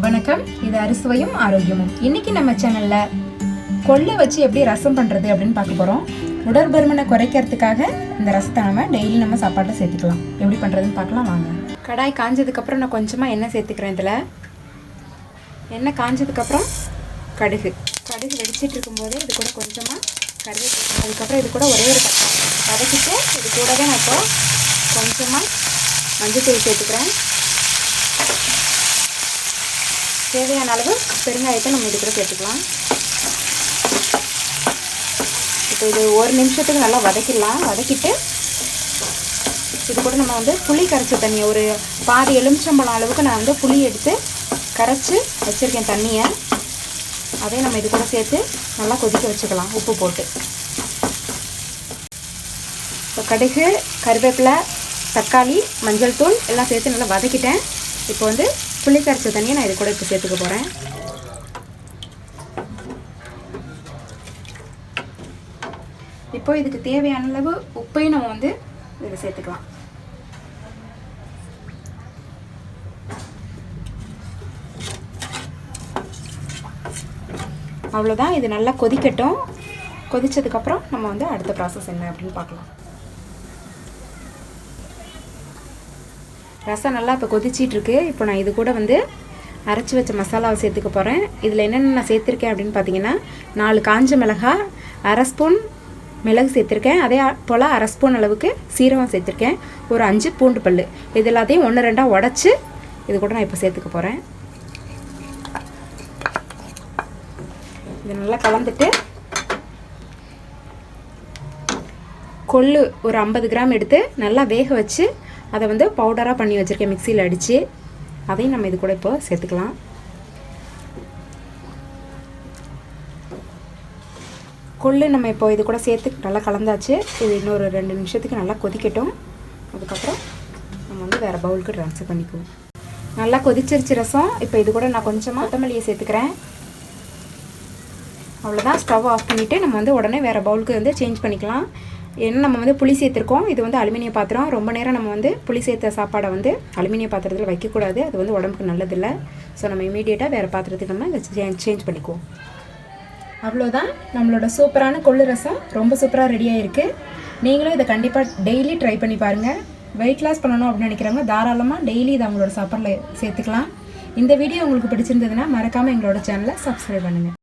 வணக்கம், இது அறுசுவையும் ஆரோக்கியமும். இன்னைக்கு நம்ம சேனல்ல கொள்ளை வச்சு எப்படி ரசம் பண்றது அப்படின்னு பார்க்க போறோம். உடற்பருமனை குறைக்கிறதுக்காக இந்த ரசத்தை நம்ம டெய்லி நம்ம சாப்பாட்டில் சேர்த்துக்கலாம். எப்படி பண்றதுன்னு பார்க்கலாம் வாங்க. கடாய் காஞ்சதுக்கு அப்புறம் நான் கொஞ்சமா எண்ணெய் சேர்த்துக்கிறேன். இதுல எண்ணெய் காஞ்சதுக்கு அப்புறம் கடுகு வெடிச்சிட்டு இருக்கும்போது இது கூட கொஞ்சமா கருவேப்பிலை, அதுக்கப்புறம் இது கூட ஒரே ஒரு தக்காளி வதக்கிட்டு இது கூடவே நான் இப்போ கொஞ்சமா மஞ்சள் சேர்த்துக்கிறேன். தேவையான அளவு பெருங்காயத்தை நம்ம இது கூட சேர்த்துக்கலாம். இப்போ இது ஒரு நிமிஷத்துக்கு நல்லா வதக்கிடலாம். வதக்கிட்டு இது கூட நம்ம புளி கரைச்ச தண்ணி ஒரு பாதி எலுமிச்சம்பழம் அளவுக்கு நான் புளி எடுத்து கரைச்சி வச்சுருக்கேன் தண்ணியை. அதையும் நம்ம இது கூட சேர்த்து நல்லா கொதிக்க வச்சுக்கலாம் உப்பு போட்டு. இப்போ கடுகு, கருவேப்பிலை, தக்காளி, மஞ்சள் தூள் எல்லாம் சேர்த்து நல்லா வதக்கிட்டேன். இப்போ புளி கரைச்ச தண்ணியை நான் இது கூட இப்போ சேர்த்துக்க போகிறேன். இப்போ இதுக்கு தேவையான அளவு உப்பையும் நம்ம இதில் சேர்த்துக்கலாம். அவ்வளோதான். இது நல்லா கொதிக்கட்டும். கொதிச்சதுக்கப்புறம் நம்ம அடுத்த ப்ராசஸ் என்ன அப்படின்னு பார்க்கலாம். ரசம் நல்லா இப்போ கொதிச்சிட்ருக்கு. இப்போ நான் இது கூட அரைச்சி வச்ச மசாலாவை சேர்த்துக்க போகிறேன். இதில் என்னென்ன நான் சேர்த்துருக்கேன் அப்படின்னு பார்த்தீங்கன்னா, 4 காஞ்ச மிளகாய், அரை ஸ்பூன் மிளகு சேர்த்துருக்கேன். அதே போல் அரை ஸ்பூன் அளவுக்கு சீரகம் சேர்த்துருக்கேன். ஒரு 5 பூண்டு பல். இது எல்லாத்தையும் 1-2 உடச்சி இது கூட நான் இப்போ சேர்த்துக்க போகிறேன். இது நல்லா கலந்துட்டு கொள்ளு ஒரு 50 கிராம் எடுத்து நல்லா வேக வச்சு அதை பவுடராக பண்ணி வச்சுருக்கேன் மிக்சியில் அடித்து. அதையும் நம்ம இது கூட இப்போ சேர்த்துக்கலாம். கொள்ளு நம்ம இப்போ இது கூட சேர்த்து நல்லா கலந்தாச்சு. இது இன்னொரு 2 நிமிஷத்துக்கு நல்லா கொதிக்கட்டும். அதுக்கப்புறம் நம்ம வேறு பவுலுக்கு ட்ரான்ஸ்ஃபர் பண்ணிக்குவோம். நல்லா கொதிச்சிருச்சு ரசம். இப்போ இது கூட நான் கொஞ்சமாக கொத்தமல்லியை சேர்த்துக்கிறேன். அவ்வளோதான். ஸ்டவ் ஆஃப் பண்ணிவிட்டு நம்ம உடனே வேறு பவுலுக்கு சேஞ்ச் பண்ணிக்கலாம். ஏன்னா நம்ம புளி சேர்த்துருக்கோம். இது அலுமினிய பாத்திரம். ரொம்ப நேரம் நம்ம புளி சேர்த்த சாப்பாடை அலுமினிய பாத்திரத்தில் வைக்கக்கூடாது. அது உடம்புக்கு நல்லதில்லை. ஸோ நம்ம இமீடியட்டாக வேறு பாத்திரத்துக்கு நம்ம இதை சேஞ்ச் பண்ணிக்குவோம். அவ்வளோதான். நம்மளோட சூப்பரான கொள்ளு ரசம் ரொம்ப சூப்பராக ரெடியாக இருக்குது. நீங்களும் இதை கண்டிப்பாக டெய்லி ட்ரை பண்ணி பாருங்கள். வெயிட் லாஸ் பண்ணணும் அப்படின்னு நினைக்கிறவங்க தாராளமாக டெய்லி இதை அவங்களோட சாப்பாடில் சேர்த்துக்கலாம். இந்த வீடியோ உங்களுக்கு பிடிச்சிருந்ததுன்னா மறக்காமல் எங்களோட சேனலை சப்ஸ்கிரைப் பண்ணுங்கள்.